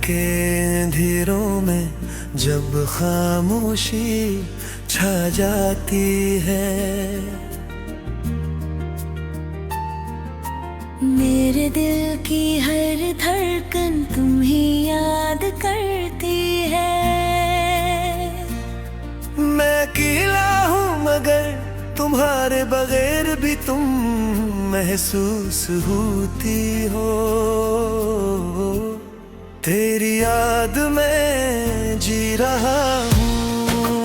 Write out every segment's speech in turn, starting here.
के अंधेरों में जब खामोशी छा जाती है, मेरे दिल की हर धड़कन तुम्हें याद करती है। मैं अकेला हूँ मगर तुम्हारे बगैर भी तुम महसूस होती हो। तेरी याद में जी रहा हूँ,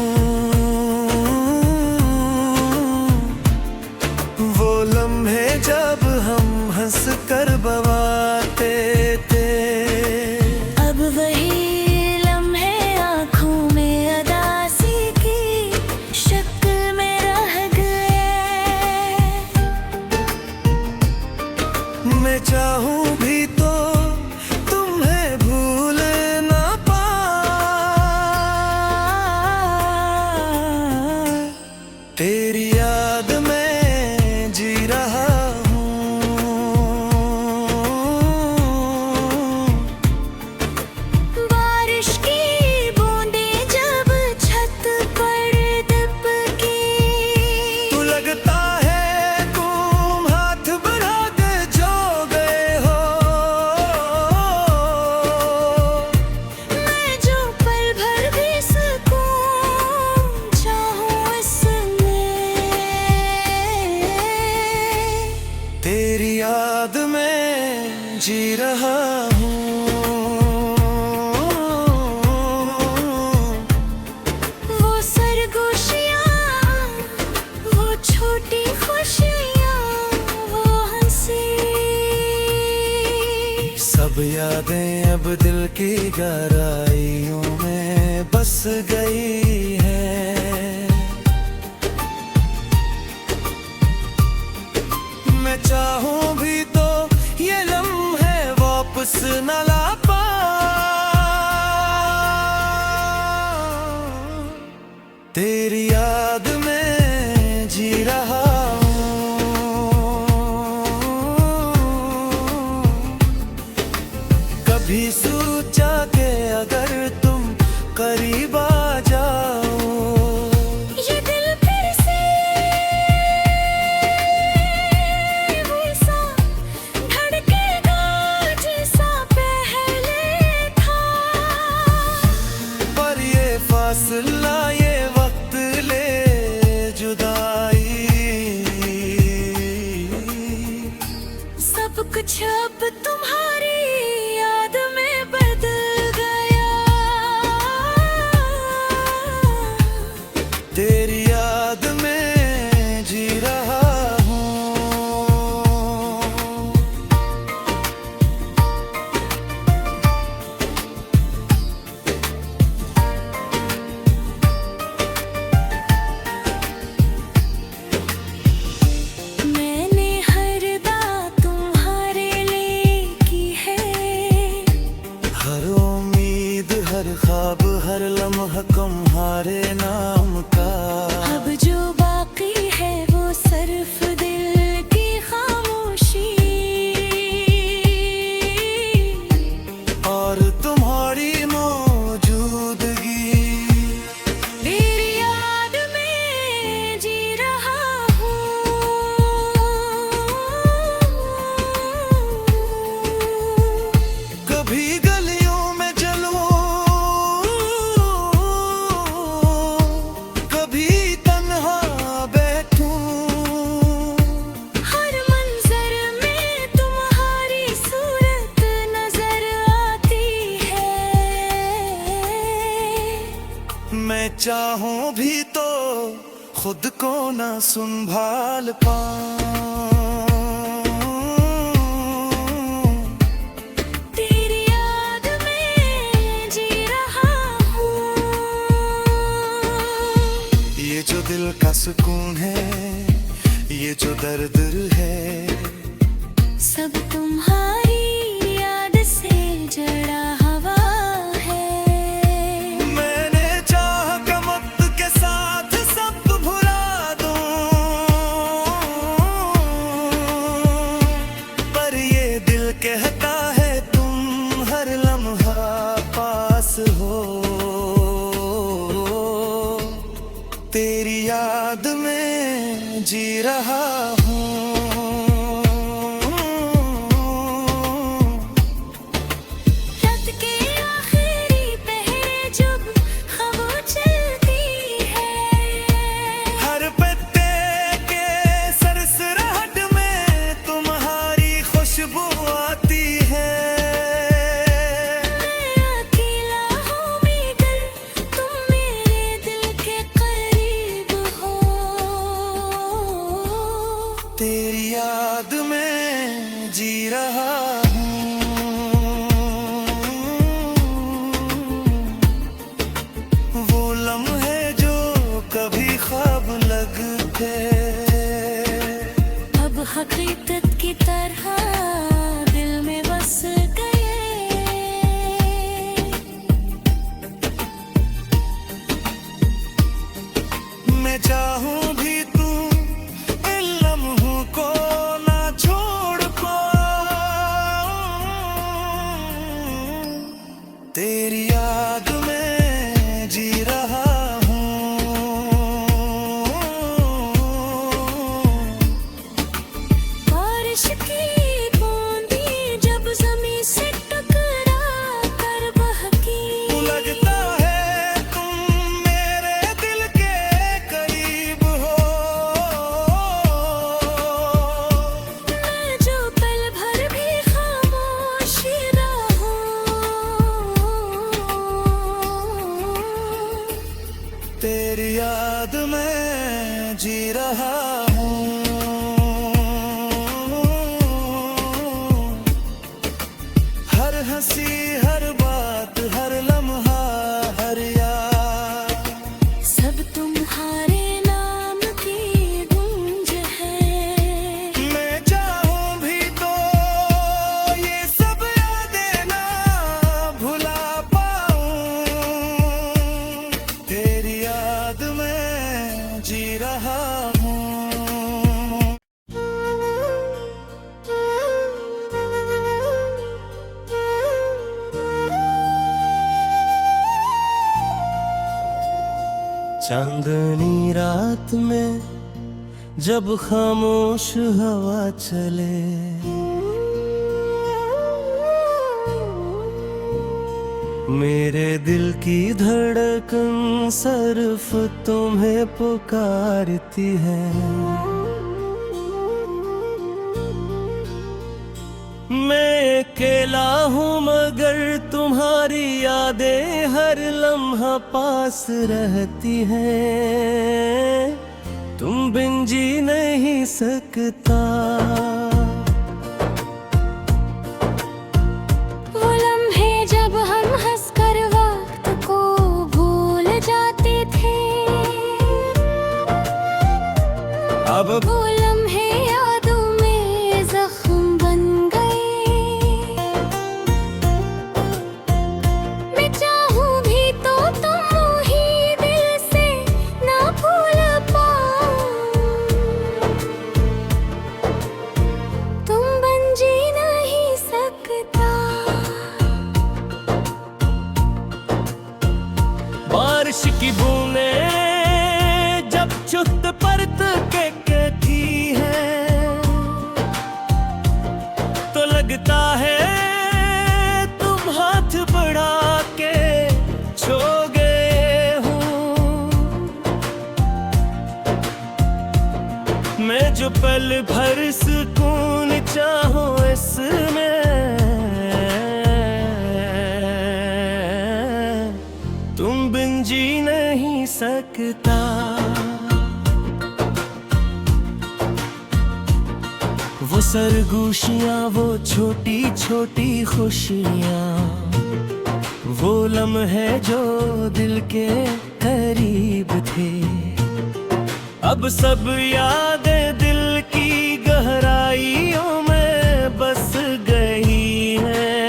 वो लम्हे जब हम हंस कर बवाते थे। अब वही लम्हे आँखों में अदासी की शक्ल में रह गए। मैं चाहूँ भी तो तुम्हें भूल ना पाऊं, तेरी याद में जी रहा हूँ। बारिश की बूंदें जब छत पर दबकी, तू लगता है तुम हाथ बढ़ा के जो गए हो। मैं जो पल भर भी सुकून चाहूं इसमें, तेरी याद में जी रहा हूँ। वो सरगोशियाँ, वो छोटी खुशियाँ, वो हंसी, सब यादें अब दिल की गहराइयों में बस गई हैं। मैं चाहूँ भी तो ये लम्हे वापस न ला पाऊं, तेरी याद में जी रहा हूँ। कभी सोचा के अगर तुम करीब आ जाओ, ये दिल फिर से वैसा धड़केगा जैसा पहले था। पर ये फासला ये वक्त ले जुदाई, सब कुछ अब तुम्हारी याद में बदल गया। तेरी याद में जी रहा हूँ। मैंने हर बात तुम्हारे लिए की है, हर उम्मीद हर ख्वाब हर लम्हा तुम्हारे नाम का। अब जो बाकी है वो सिर्फ दिल की खामोशी, और तुम्हारी मौजूदगी। तेरी याद में जी रहा हूँ। कभी गलियों में चलूं, कभी तन्हा बैठूं, हर मंजर में तुम्हारी सूरत नजर आती है। मैं चाहूं भी तो खुद को ना संभाल पाऊं, तेरी याद में जी रहा हूँ। ये जो दिल का सुकून है, ये जो दर्द है, सब तुम्हारी याद से जड़ा हवा है। मैंने चाह के वक्त के साथ सब भुला दूं, पर ये दिल कहता है तुम हर लम्हा हूँ। रात के आखिरी पहर जब हवा चलती है, हर पत्ते के सरसराहट में तुम्हारी खुशबू आती है। मैं अकेला हूँ मगर तुम मेरे दिल के करीब हो। तेरी याद में जी रहा हूँ। वो लम्हे जो कभी ख्वाब लगते, अब हकीकत की तरह दिल में बस गए। मैं चाहूं भी तू इन लम्हों को ना छोड़ पाऊं। तेरी याद में जी रहा हूँ। बारिश की बूंदी जब ज़मीं से टकरा कर बहकी, लगता है तुम मेरे दिल के करीब हो। मैं जो पल भर भी खामोश रहूं। तेरी याद में जी रहा हूँ। हर हंसी हर बात हर लम्हा हर याद, सब तुम्हारे नाम की गूंज है। मैं चाहूं भी तो ये सब यादें ना भुला पाऊं। तेरी याद में जी रहा हूँ। चांदनी रात में जब खामोश हवा चले, मेरे दिल की धड़कन सिर्फ तुम्हें पुकारती है। मैं अकेला हूँ मगर तुम्हारी यादें हर लम्हा पास रहती हैं। तुम बिन जी नहीं सकता। वो लम्हे जब हम हंसकर वक्त को भूल जाते थे, अब वो लम्हे यादों में जख्म बन गए। मैं चाहूं भी तो तुम ही दिल से ना भूल पाऊं। तुम बन जी नहीं सकता। बारिश की बूंदें जब चुत परत के कहती है, तो लगता है तुम हाथ बढ़ा के छो गए हो। मैं जो पल भर सुकून चाहूं इसमें, तुम बिन जी नहीं सकता। वो सरगोशियां वो छोटी छोटी खुशियां, वो लम्हे जो दिल के करीब थे, अब सब यादें दिल की गहराइयों में बस गई हैं।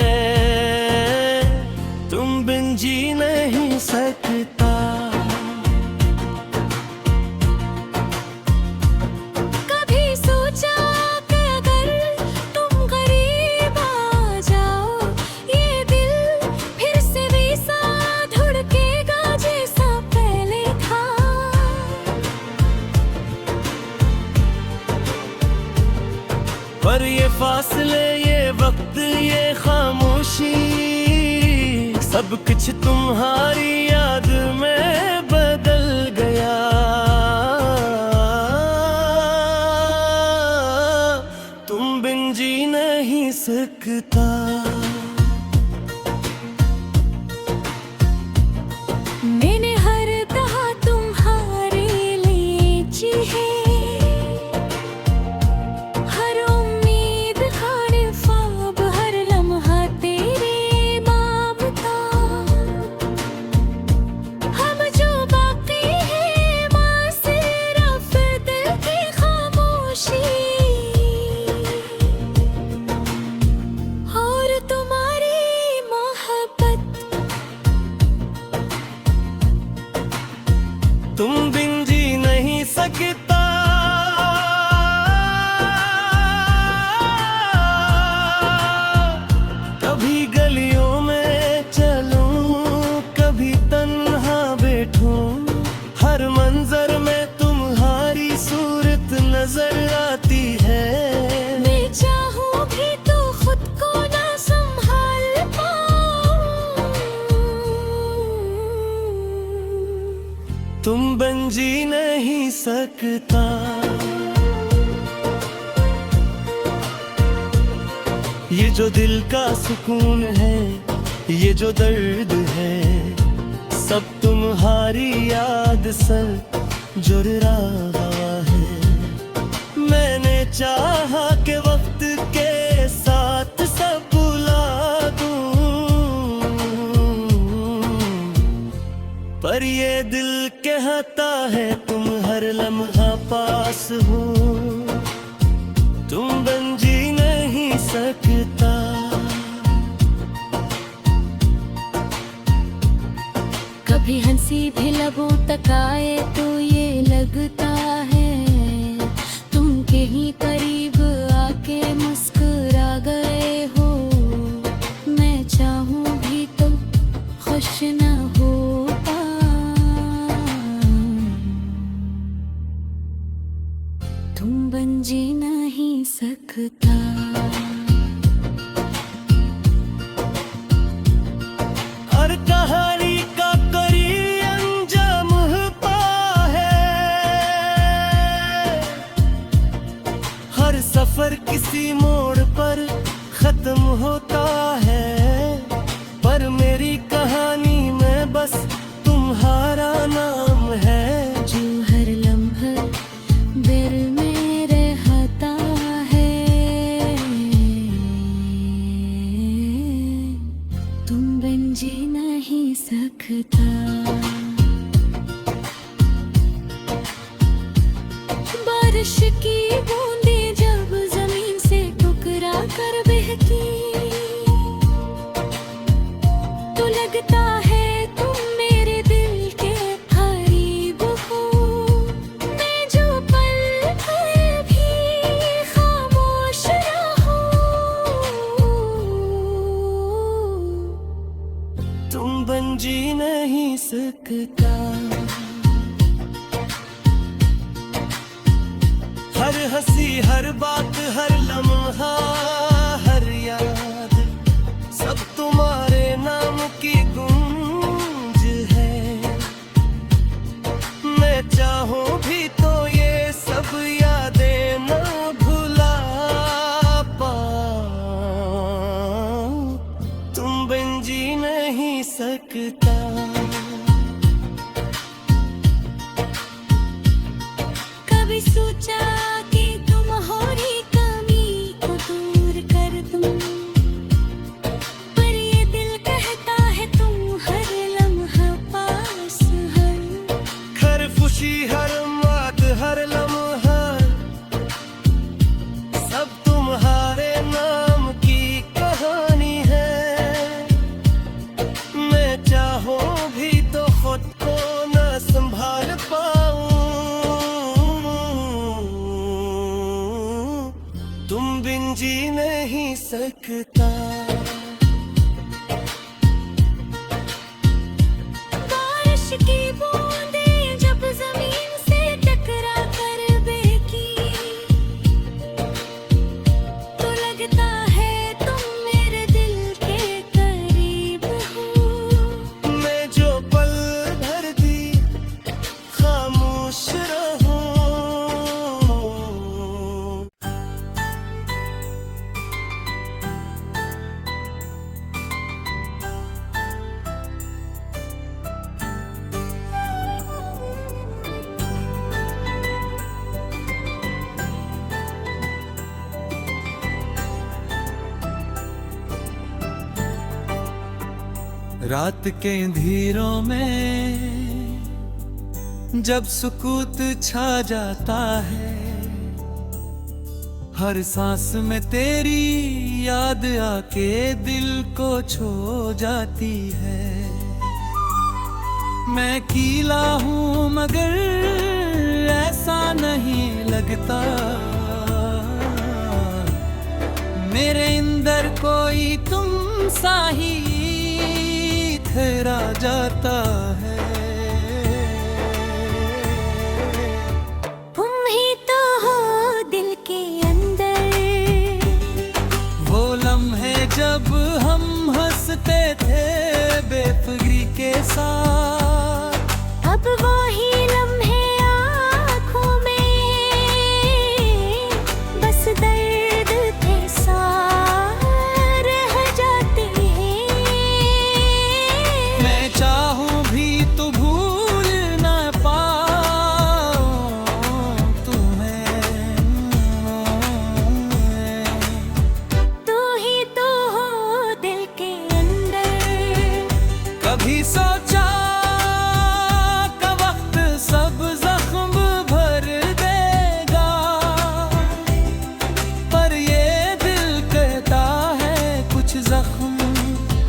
तुम बिन जी नहीं सकता। कभी सोचा कि अगर तुम करीब आ जाओ, ये दिल फिर से वैसा धड़केगा जैसा पहले था। पर ये फासले, ये वक्त, ये खामोशी, सब कुछ तुम्हारी याद में बदल गया। तुम बिन जी नहीं सकता। मैंने हर तरह तुम्हारे लिए जी है, हर उम्मीद, हर ख्वाब, हर लम्हा तेरे बाब था। हम जो बाकी है माँ सिर्फ दिल की खामोशी, और तुम्हारी मोहब्बत। तुम बिन जी नहीं सकता। कभी गलियों में चलूं, कभी तन्हा बैठूं, हर मंजर में तुम्हारी सूरत नजर आती है। मैं चाहूं भी तो खुद को ना संभाल पाऊं। तुम बिन जी नहीं सकता। ये जो दिल का सुकून है, ये जो दर्द है, सब तुम्हारी याद सर जुड़ रहा है। मैंने चाहा कि वक्त के साथ सब भुला दूं, पर ये दिल कहता है तुम हर लम्हा पास हो। तुम बिन जी नहीं सकता। कभी हंसी भी लबों तक आए तो ये लगता है तुम कहीं करीब आके मुस्कुरा गए हो। मैं चाहूं भी तो खुश न हो पाऊं। तुम बिन जी नहीं सकता। हर कहानी का करीब अंजाम होता है, हर सफर किसी मोड़ पर खत्म होता है, पर मेरी कहानी में बस तुम्हारा नाम है। जो हर लम्हा दिल में रहता है, तुम बिन जी नहीं सकता। बारिश की बूंदें जब जमीन से टकरा कर बहती, तो लगता है तुम मेरे दिल के करीब हो। मैं जो पल भर भी खामोश रहूं। तुम बिन जी नहीं सकता। हर हंसी, हर बात, हर लम्हा, हर याद, सब तुम्हारे नाम की गूंज है। मैं चाहूं भी तो ये सब यादें न भुला पाऊं। तुम बिन जी नहीं सकता। कभी सोचा कि तुम्हारी कमी को दूर कर दूं, पर ये दिल कहता है तुम हर लम्हा पास हो। हर खुशी, हर बात, हर लम्हा, सब तुम्हारे नाम की कहानी है। मैं चाहूं भी तो खुद को न संभाल पाऊं। तुम बिन जी नहीं सकता। बारिश की बूंदें जब जमीन से टकरा कर बहती, रात के अंधेरों में जब सुकूत छा जाता है, हर सांस में तेरी याद आके दिल को छू जाती है। मैं कीला हूँ मगर ऐसा नहीं लगता, मेरे अंदर कोई तुम सा ही ठहरा जाता है। तुम ही तो हो दिल के अंदर, वो लम्हे जब हम हंसते थे बेफिक्री के साथ, अब वो ही लम्हे आँखों में बस दर्द के साथ रह जाते हैं। मैं चाहूं भी तो भूल ना पाऊं तुम्हें। तू ही तो हो दिल के अंदर, कभी सोचा का वक्त सब जख्म भर देगा, पर ये दिल कहता है कुछ जख्म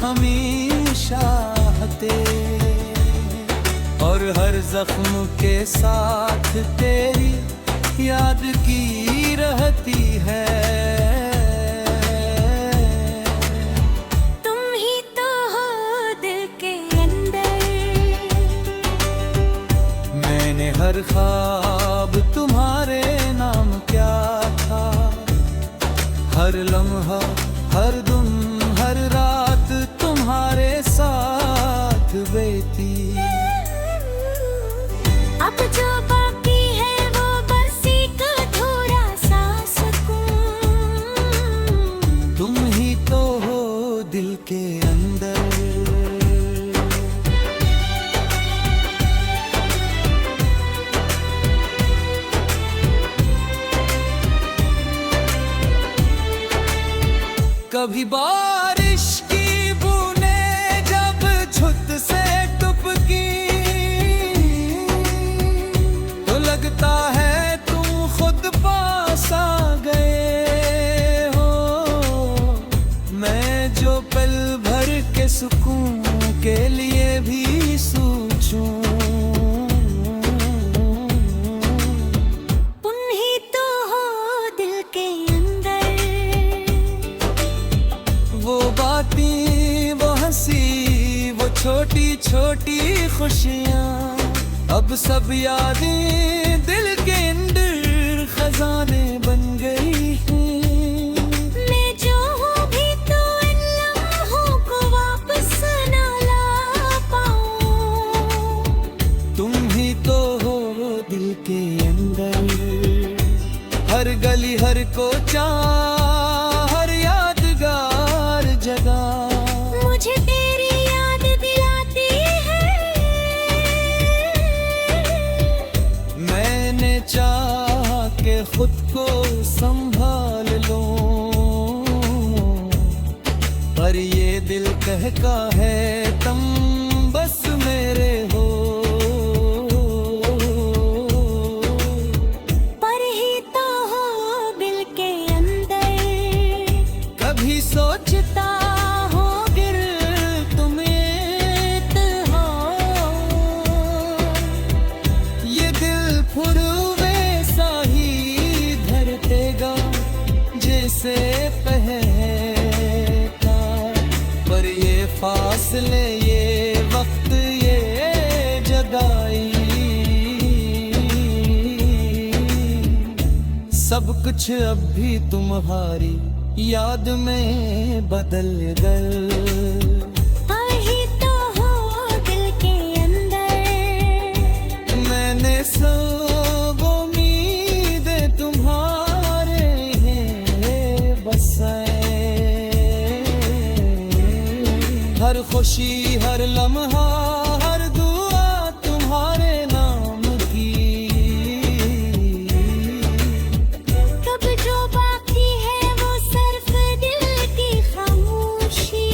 हमेशा हते, और हर जख्म के साथ तेरी याद की रहती है। तुम ही तो हो दिल के अंदर। मैंने हर ख्वाब तुम्हारे नाम क्या था, हर लम्हा हर दिन हर रात तुम्हारे साथ बीती। अब जो बाकी है वो बस एक थोड़ा सा सुकून। तुम ही तो हो दिल के अंदर। कभी बारिश की बूंदें जब छुत से टपकी, तो लगता है तुम खुद पास आ गए हो। मैं जो पल भर के सुकून के लिए भी सोचूं, तुम ही तो हो दिल के अंदर। वो बातें वो हंसी वो छोटी छोटी खुशियाँ, अब सब यादें दिल के अंदर खजाने बन गई हैं। मैं जो हूँ भी तो इन लम्हों को वापस ना ला पाऊँ। तुम ही तो हो दिल के अंदर, हर गली हर कोचा हर यादगार जगह मुझे तेरी याद दिलाती है। मैंने चाहा के खुद को संभाल लूं, पर ये दिल कहता है तुम बस मेरे हो। पर ही तो हो दिल के अंदर, कभी सोचता हो गिर तुम एक हो, ये दिल फुरवे सा ही धड़केगा जैसे पहता, पर ये फासले ये वक्त ये जगाई, सब कुछ अब भी तुम्हारी याद में बदल गए। ही तो हो दिल के अंदर। मैंने सब उम्मीदें तुम्हारे हैं बसाए, हर खुशी हर लम्हा हर दुआ तुम्हारे नाम की। कब जो बाकी है वो सिर्फ दिल की खामोशी,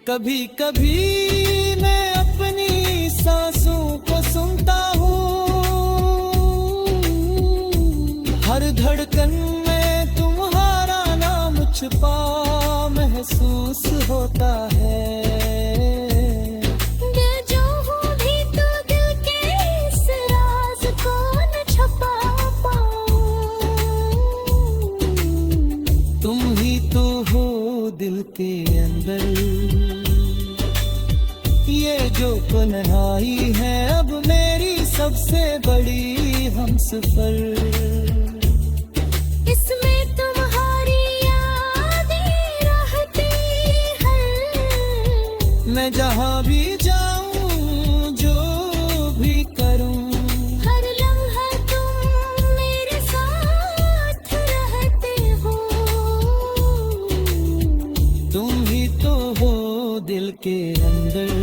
कभी कभी मैं अपनी सांसों को सुनता हूँ, हर धड़कन में तुम्हारा नाम छुपा महसूस होता है। मैं जो हूँ भी तो दिल के इस राज को न छुपा पाऊँ। तुम ही तो हो दिल के अंदर, ये जो तन्हाई है अब मेरी सबसे बड़ी हमसफर। इसमें तुम्हारी यादें रहती हैं, मैं जहाँ भी जाऊँ जो भी करूँ, हर लम्हा तुम मेरे साथ रहते हो। तुम ही तो हो दिल के अंदर,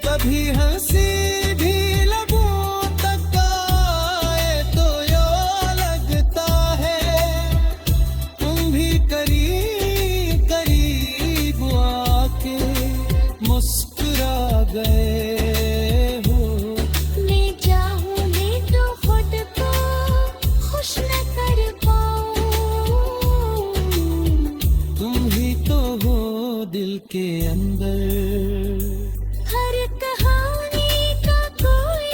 कभी हंसी भी लबों तक आए तो यो लगता है तुम भी करीब करीब आके मुस्कुरा गए हो। मैं चाहूँ मैं तो खुद को खुश न कर पाऊँ। तुम ही तो हो दिल के अंदर। हर कहानी का कोई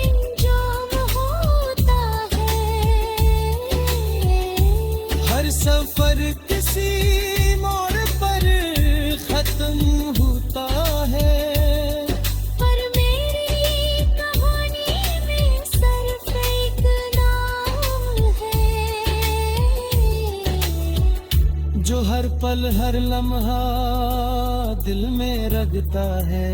अंजाम होता है, हर सफर किसी मोड़ पर खत्म होता है। पर मेरी कहानी में सिर्फ एक नाम है, जो हर पल हर लम्हा दिल में रगता है।